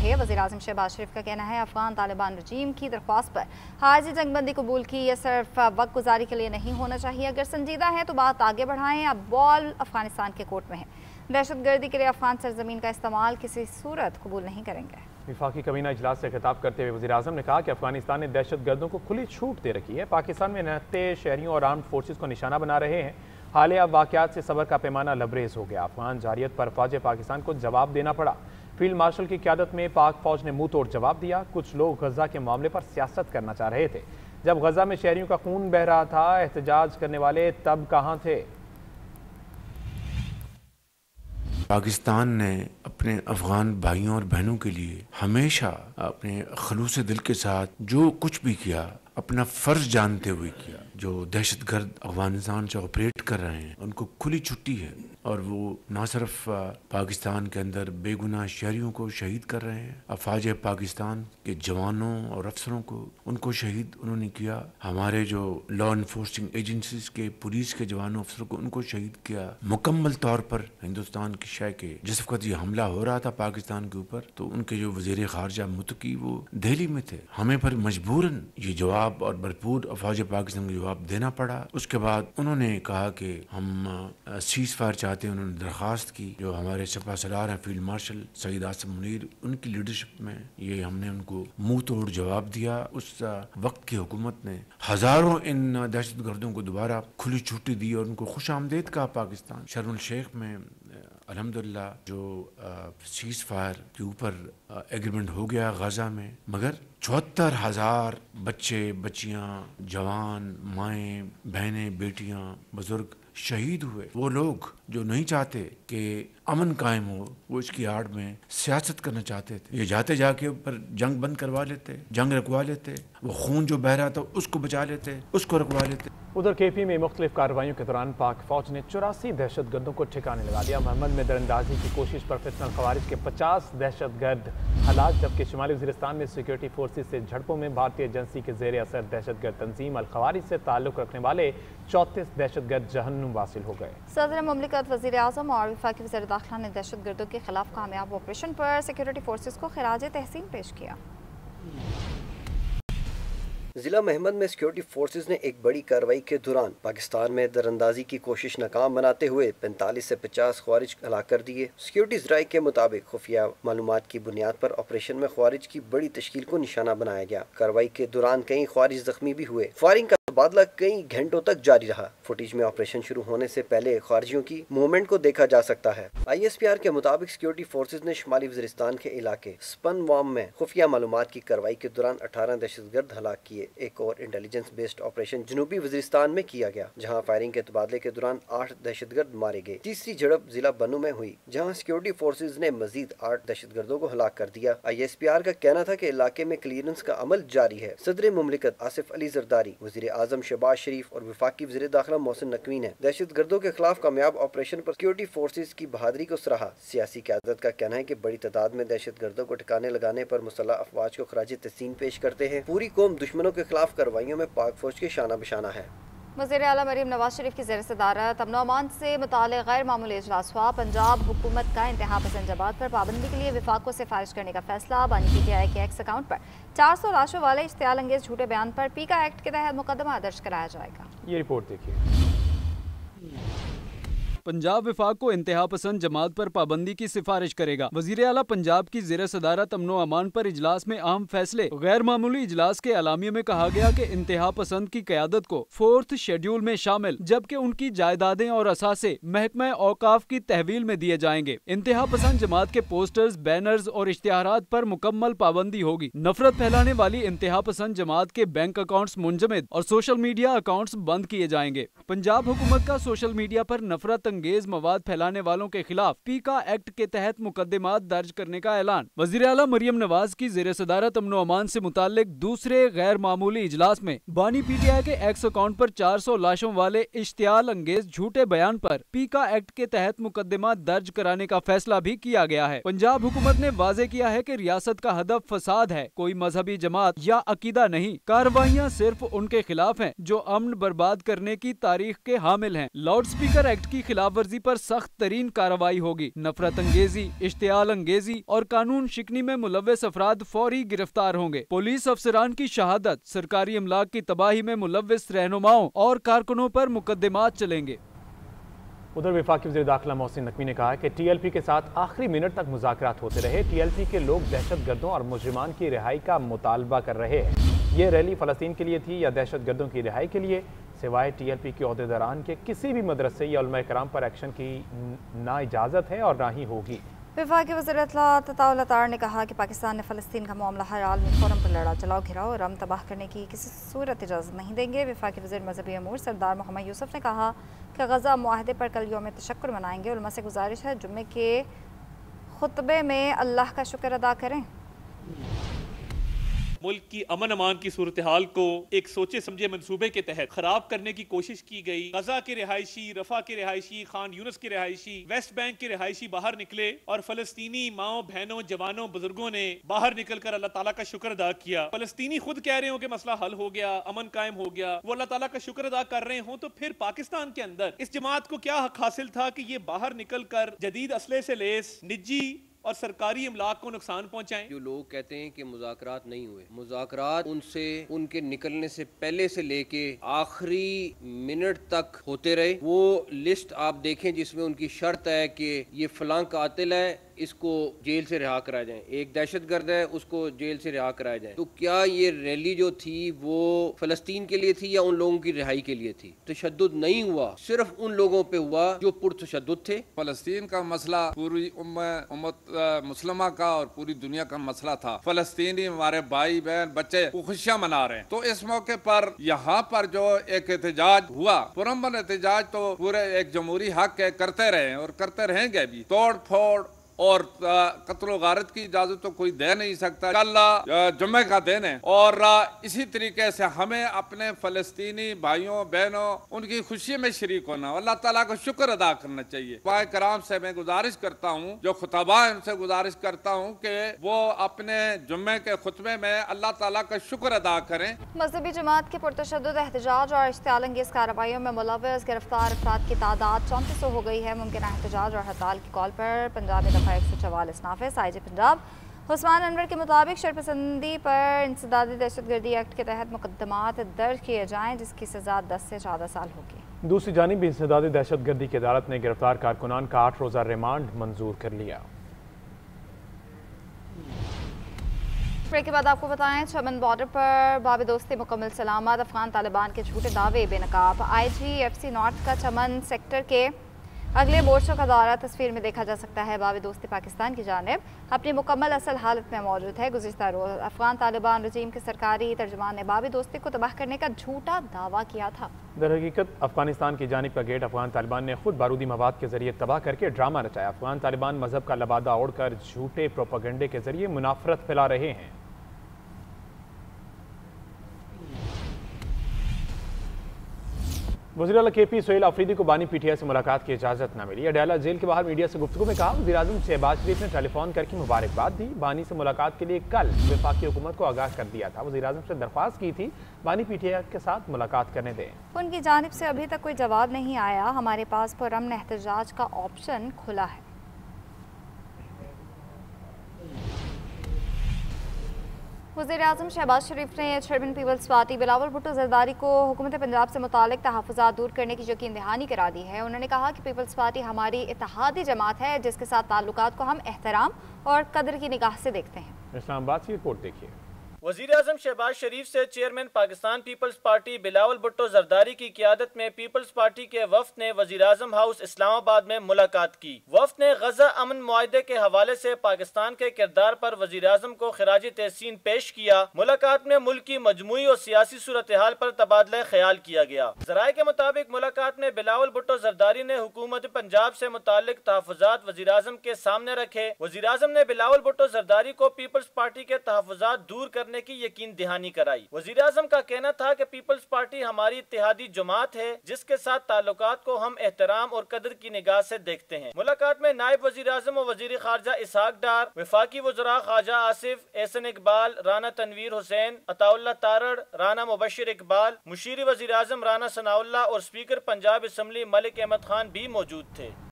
है। वज़ीर-ए-आज़म शहबाज शरीफ का कहना है अफगान तालिबान रजीम की दरख्वास्त पर हाजी जंगबंदी कबूल की, ये सिर्फ वक्त गुजारी के लिए नहीं होना चाहिए। अगर संजीदा है तो बात आगे बढ़ाएं। अब बॉल अफगानिस्तान के कोर्ट में है। दहशतगर्दी के लिए अफगान सरजमीन का इस्तेमाल किसी सूरत कबूल नहीं करेंगे। वफाकी कबीना इजलास से खिताब करते हुए वज़ीर-ए-आज़म ने कहा कि अफगानिस्तान ने दहशतगर्दों को खुली छूट दे रखी है। पाकिस्तान में निहत्ते शहरियों और आर्म्ड फोर्सेस को निशाना बना रहे हैं। हालिया वाक़यात से सब्र का पैमाना लबरेज हो गया। अफगान जारियत पर फौज पाकिस्तान को जवाब देना पड़ा। फील्ड मार्शल की क़यादत में पाक फौज ने मुंह तोड़ जवाब दिया। कुछ लोग गजा के मामले पर सियासत करना चाह रहे थे। जब गजा में शहरियों का खून बह रहा था, एहतजाज करने वाले तब कहाँ थे? पाकिस्तान ने अपने अफगान भाइयों और बहनों के लिए हमेशा अपने खलूस दिल के साथ जो कुछ भी किया अपना फर्ज जानते हुए किया। जो दहशतगर्द अफगानिस्तान से ऑपरेट कर रहे हैं उनको खुली छुट्टी है और वो न सिर्फ पाकिस्तान के अंदर बेगुनाह शहरियों को शहीद कर रहे हैं, अफवाज पाकिस्तान के जवानों और अफसरों को उनको शहीद उन्होंने किया। हमारे जो लॉ इन्फोर्सिंग एजेंसीज के पुलिस के जवानों अफसरों को उनको शहीद किया। मुकम्मल तौर पर हिंदुस्तान की शय के जिस वक्त ये हमला हो रहा था पाकिस्तान के ऊपर तो उनके जो वजीर खारजा मुतकी वो दिल्ली में थे। हमें पर मजबूरन ये जवाब और भरपूर अफवाज पाकिस्तान को जवाब देना पड़ा। उसके बाद उन्होंने कहा कि हम सीज फायर चाहते हैं। उन्होंने दरखास्त की। जो हमारे सपा सलार हैं फील्ड मार्शल सईद आसिम मुनीर, उनकी लीडरशिप में ये हमने उनको मुंह तोड़ जवाब दिया। उस वक्त की हुकूमत ने हजारों इन दहशतगर्दों को दोबारा खुली छुट्टी दी और उनको खुश आमदेद कहा। पाकिस्तान शर्म शेख में अल्हम्दुलिल्लाह जो सीज फायर के ऊपर एग्रीमेंट हो गया गजा में, मगर 74,000 बच्चे बच्चियां जवान माएँ बहनें बेटियां बुजुर्ग शहीद हुए। वो लोग जो नहीं चाहते कि अमन कायम हो वो इसकी आड़ में सियासत करना चाहते थे। ये जाते जाके ऊपर जंग बंद करवा लेते, जंग रुकवा लेते, वो खून जो बह रहा था उसको बचा लेते, उसको रुकवा लेते। उधर केपी में मुख्तलिफ कार्रवाइयों के दौरान पाक फौज ने 84 दहशतगर्दों को ठिकाने लगा दिया। मोहम्मद में दरअंदाजी की कोशिश पर फितनल खवारिज के 50 दहशतगर्द हलाक, जबकि शुमाली वज़ीरिस्तान में सिक्योरिटी फोर्सेज से झड़पों में भारतीय एजेंसी के ज़ेर असर दहशतगर्द तंजीम अल खवारिज से ताल्लुक़ रखने वाले 34 दहशतगर्द जहन्नुम वासिल हो गए। सदर मुमलिकत वज़ीर-ए-आज़म और वफाकी वज़ीर दाखिला ने दहशतगर्दों के खिलाफ कामयाब ऑपरेशन पर सिक्योरिटी फोर्सेज को खिराज तहसीन पेश किया। जिला महमद में सिक्योरिटी फोर्सेज ने एक बड़ी कार्रवाई के दौरान पाकिस्तान में दरअंदाजी की कोशिश नाकाम बनाते हुए 45 से 50 ख्वारिज हलाक कर दिए। सिक्योरिटी ज़राए के मुताबिक खुफिया मालूमात की बुनियाद पर ऑपरेशन में ख्वारिज की बड़ी तश्कील को निशाना बनाया गया। कार्रवाई के दौरान कई ख्वारिज जख्मी भी हुए। फायरिंग का तबादला कई घंटों तक जारी रहा। फुटेज में ऑपरेशन शुरू होने से पहले खारजियों की मूवमेंट को देखा जा सकता है। ISPR के मुताबिक सिक्योरिटी फोर्सेज ने शुमाली वज़ीरिस्तान के इलाके स्पनवाम में खुफिया मालूमात की कार्रवाई के दौरान 18 दहशतगर्द हलाक किए। एक और इंटेलिजेंस बेस्ड ऑपरेशन जनूबी वज़ीरिस्तान में किया गया, जहां फायरिंग के तबादले के दौरान 8 दहशतगर्द मारे गए। तीसरी झड़प जिला बनू में हुई, जहां सिक्योरिटी फोर्सेज ने मजीद 8 दहशतगर्दों को हलाक कर दिया। ISPR का कहना था कि इलाके में क्लियरेंस का अमल जारी है। सदर मुमलिकत आसिफ अली जरदारी, वज़ीर-ए-आज़म शहबाज शरीफ और वफाकी वज़ीर दाखिला मोहसिन नकवी ने दहशतगर्दों के खिलाफ कामयाब ऑपरेशन पर सिक्योरिटी फोर्सेज की बहादुरी को सराहा। सियासी क़यादत का कहना है कि बड़ी तादाद में दहशतगर्दों को ठिकाने लगाने पर मुसल्लह अफवाज को खराज तहसीन पेश करते हैं। पूरी कौम दुश्मनों के खिलाफ कार्रवाइयों में पाक फौज के शाना बशाना है। वज़ीर आला मरीम नवाज शरीफ की ज़ेर सदारत अमन अमान से मुताल्लिक़ गैर मामूली इजलास हुआ। पंजाब हुकूमत का इंतहा पसंद जमात पर पाबंदी के लिए विफाक को सिफारिश करने का फैसला। बानी PTI के एक्स अकाउंट पर 400 लाशों वाले इश्तियाल अंगेज झूठे बयान पर पीका एक्ट के तहत मुकदमा दर्ज कराया जाएगा। ये रिपोर्ट देखिए। पंजाब विफाक को इंतहा पसंद जमात पर पाबंदी की सिफारिश करेगा। वजीर आला पंजाब की ज़ेर सदारत अमनो अमान पर इजलास में अहम फैसले। गैर मामूली इजलास के अलामिये में कहा गया कि इंतहा पसंद की क़यादत को 4th शेड्यूल में शामिल, जबकि उनकी जायदादें और असासे महकमा औकाफ की तहवील में दिए जाएंगे। इंतहा पसंद जमात के पोस्टर्स, बैनर्स और इश्तिहारात पर मुकम्मल पाबंदी होगी। नफरत फैलाने वाली इंतहा पसंद जमात के बैंक अकाउंट्स मुंजमद और सोशल मीडिया अकाउंट्स बंद किए जाएंगे। पंजाब हुकूमत का सोशल मीडिया पर नफरत अंगेज मवाद फैलाने वालों के खिलाफ पीका एक्ट के तहत मुकदमात दर्ज करने का ऐलान। वज़ीर आला मरियम नवाज की ज़ेर सदारत अमनो अमान से मुताल्लिक दूसरे गैर मामूली इजलास में बानी PTI के एक्स अकाउंट पर 400 लाशों वाले इश्तियाल अंगेज झूठे बयान पर पीका एक्ट के तहत मुकदमा दर्ज कराने का फैसला भी किया गया है। पंजाब हुकूमत ने वाजे किया है कि रियासत का हदफ फसाद है, कोई मजहबी जमात या अकीदा नहीं। कार्रवाइयाँ सिर्फ उनके खिलाफ हैं जो अमन बर्बाद करने की तारीख के हामिल हैं। लाउड स्पीकर एक्ट की खिलाफ खिलाफ वर्जी पर सख्त तरीन कार्रवाई होगी। नफरत अंगेजी, इश्तियाल अंगेजी और कानून शिकनी में मुलव्वस अफराद फौरी गिरफ्तार होंगे। पुलिस अफसरान की शहादत, सरकारी अमलाक की तबाही में मुलव्वस रहनुमाओं और कारकुनों पर मुकदमात चलेंगे। उधर वफाकी वज़ीर दाखिला मोहसिन नकवी ने कहा कि TLP के साथ आखिरी मिनट तक मुज़ाकरात होते रहे। TLP के लोग दहशत गर्दों और मुजरिमान की रिहाई का मुतालबा कर रहे हैं। ये रैली फ़लस्तीन के लिए थी या दहशत गर्दों की रिहाई के लिए? सिवाय TLP के ओहदेदारान के किसी भी मदरसे या उलमा कराम पर एक्शन की ना इजाज़त है और ना ही होगी। वफाकी वज़ीर अताउल्लाह ने कहा कि पाकिस्तान ने फ़लस्तीन का मामला हर आलमी फोरम पर लड़ा, चलाओ, घिराओ और अमन तबाह करने की किसी सूरत इजाज़त नहीं देंगे। वफाकी वज़ीर मजहबी अमूर सरदार मोहम्मद यूसुफ ने कहा कि गज़ा मुआहदे पर कल यौम तशक्कुर मनाएंगे। उलमा से गुजारिश है जुम्मे के खुतबे में अल्लाह का शुक्र अदा करें। मुल्क की अमन अमान की सूरत हाल को एक सोचे समझे मंसूबे के तहत खराब करने की कोशिश की गई। गजा के रिहायशी, रफा के रिहायशी, खान यूनस के रिहायशी, वेस्ट बैंक के रिहायशी बाहर निकले और फलस्तीनी माओ बहनों, जवानों, बुजुर्गों ने बाहर निकलकर अल्लाह ताला का शुक्र अदा किया। फलस्तीनी खुद कह रहे हो कि मसला हल हो गया, अमन कायम हो गया, वो अल्लाह ताला का शुक्र अदा कर रहे हो, तो फिर पाकिस्तान के अंदर इस जमात को क्या हक हासिल था कि ये बाहर निकल कर जदीद असले से लेस निजी और सरकारी अमलाक को नुकसान पहुंचाएं? जो लोग कहते हैं कि मुज़ाकरात नहीं हुए, मुज़ाकरात उनसे उनके निकलने से पहले से लेके आखिरी मिनट तक होते रहे। वो लिस्ट आप देखें जिसमें उनकी शर्त है कि ये फलां कातिल है, इसको जेल से रिहा कराया जाए, एक दहशतगर्द है, उसको जेल से रिहा कराया जाए। तो क्या ये रैली जो थी वो फलस्तीन के लिए थी या उन लोगों की रिहाई के लिए थी? तशद्दुद नहीं हुआ, सिर्फ उन लोगों पे हुआ जो पुरतशद्दुद थे। फलस्तीन का मसला पूरी उम्मत मुस्लिमा का और पूरी दुनिया का मसला था। फलस्तीनी हमारे भाई बहन बच्चे खुशियां मना रहे हैं, तो इस मौके पर यहाँ पर जो एक एहतजाज हुआ, पुरअमन एहतजाज, तो पूरे एक जमहूरी हक है, करते रहे और करते रहेंगे भी। तोड़ फोड़ और कत्ल गारत की इजाजत तो कोई दे नहीं सकता। कल जुम्मे का दिन है और इसी तरीके से हमें अपने फलस्तीनी भाइयों बहनों उनकी खुशी में शरीक होना, अल्लाह ताला का शुक्र अदा करना चाहिए। भाई कराम से मैं गुजारिश करता हूँ, जो खुतबा है उनसे गुजारिश करता हूँ कि वो अपने जुम्मे के खुतबे में अल्लाह ताला का शुक्र अदा करें। मजहबी जमात के पुरतशद्दुद एहतजाज और इश्तियाल अंगेज कार्रवाइयों में मुलव्वस गिरफ्तार अफराद की तादाद 3400 हो गई है। मुमकिन एहतजाज और हड़ताल की कॉल पर पंजाब में 144 नाफिज। IG पंजाब उस्मान अनवर के मुताबिक शरपसंदी पर इंसदादी दहशतगर्दी एक्ट के तहत मुकदमात दर्ज किए जाएं, जिसकी सजा 10 से 14 साल होगी। दूसरी जानिब इंसदादी दहशतगर्दी की अदालत ने गिरफ्तार कारकुनान का 8 रोज़ा रिमांड मंजूर कर लिया। ब्रेक के बाद आपको बताएं, चमन बॉर्डर पर बाब दोस्ती मुकम्मल सलामत, अफगान तालिबान के झूठे दावे बेनकाब। IGFC नॉर्थ का चमन सेक्टर के अगले मोर्चों का दौरा तस्वीर में देखा जा सकता है। बाब दोस्ती पाकिस्तान की जानिब अपनी मुकम्मल असल हालत में मौजूद है। गुज़िश्ता रोज़ अफगान तालिबान रजीम के सरकारी तर्जुमान ने बाब दोस्ती को तबाह करने का झूठा दावा किया था। दर हकीकत अफगानिस्तान की जानिब का गेट अफगान तालिबान ने खुद बारूदी मवाद के जरिए तबाह करके ड्रामा रचाया। अफगान तालिबान मजहब का लबादा ओढ़कर झूठे प्रोपेगेंडे के जरिए मुनाफरत फैला रहे हैं। वज़ीर आला KP सोहेल आफरीदी को बानी PTI से मुलाकात की इजाज़त न मिली। अडयाला जेल के बाहर मीडिया से गुफ्तगू में कहा, वज़ीर आज़म शहबाज शरीफ ने टेलीफोन करके मुबारकबाद दी। बानी से मुलाकात के लिए कल वफाकी हुकूमत को आगाह कर दिया था। वज़ीर आज़म से दरख्वास्त की थी बानी PTI के साथ मुलाकात करने दें। उनकी जानिब से अभी तक कोई जवाब नहीं आया। हमारे पास पुरअमन एहतजाज का ऑप्शन खुला है। वज़ीर आज़म शहबाज शरीफ ने chairman Peoples Party Bilawal Bhutto Zardari को हुकूमत पंजाब से मुतालिक तहफ़्फ़ुज़ात दूर करने की यकीन दहानी करा दी है। उन्होंने कहा कि पीपल्स पार्टी हमारी इत्तेहादी जमात है, जिसके साथ ताल्लुकात को हम एहतराम और कदर की निगाह से देखते हैं। इस्लामाबाद से रिपोर्ट देखिए। वज़ीर आज़म शहबाज शरीफ से chairman Pakistan Peoples Party Bilawal Bhutto Zardari की क़ियादत में पीपल्स पार्टी के वफ़द ने वज़ीर आज़म हाउस इस्लामाबाद में मुलाकात की। वफ़द ने गजा अमन मुआहदे के हवाले से पाकिस्तान के किरदार पर वज़ीर आज़म को खिराजी तहसीन पेश किया। मुलाकात में मुल्क की मजमूई और सियासी सूरत हाल पर तबादला ख्याल किया गया। ज़राए के मुताबिक मुलाकात में बिलावल भुट्टो जरदारी ने हुकूमत पंजाब से मुतालिक तहफ़्फ़ुज़ात वज़ीर आज़म के सामने रखे। वज़ीर आज़म ने बिलावल भुट्टो जरदारी को पीपल्स पार्टी के तहफ़्फ़ुज़ात दूर करने करने की यकीन दहानी कराई। वजीर आजम का कहना था कि पीपल्स पार्टी हमारी इत्तेहादी जमात है जिसके साथ ताल्लुकात को हम एहतराम और कदर की निगाह से देखते हैं। मुलाकात में नायब वजीर आजम और वजीर खारजा इसहाक डार, वफाकी वज़रा ख्वाजा आसिफ, एहसन इकबाल, राना तनवीर हुसैन, अताउल्लाह तारड़, राना मुबशिर इकबाल, मुशीर वजीर आजम राना सनाउल्लाह और स्पीकर पंजाब असम्बली मलिक अहमद खान भी मौजूद थे।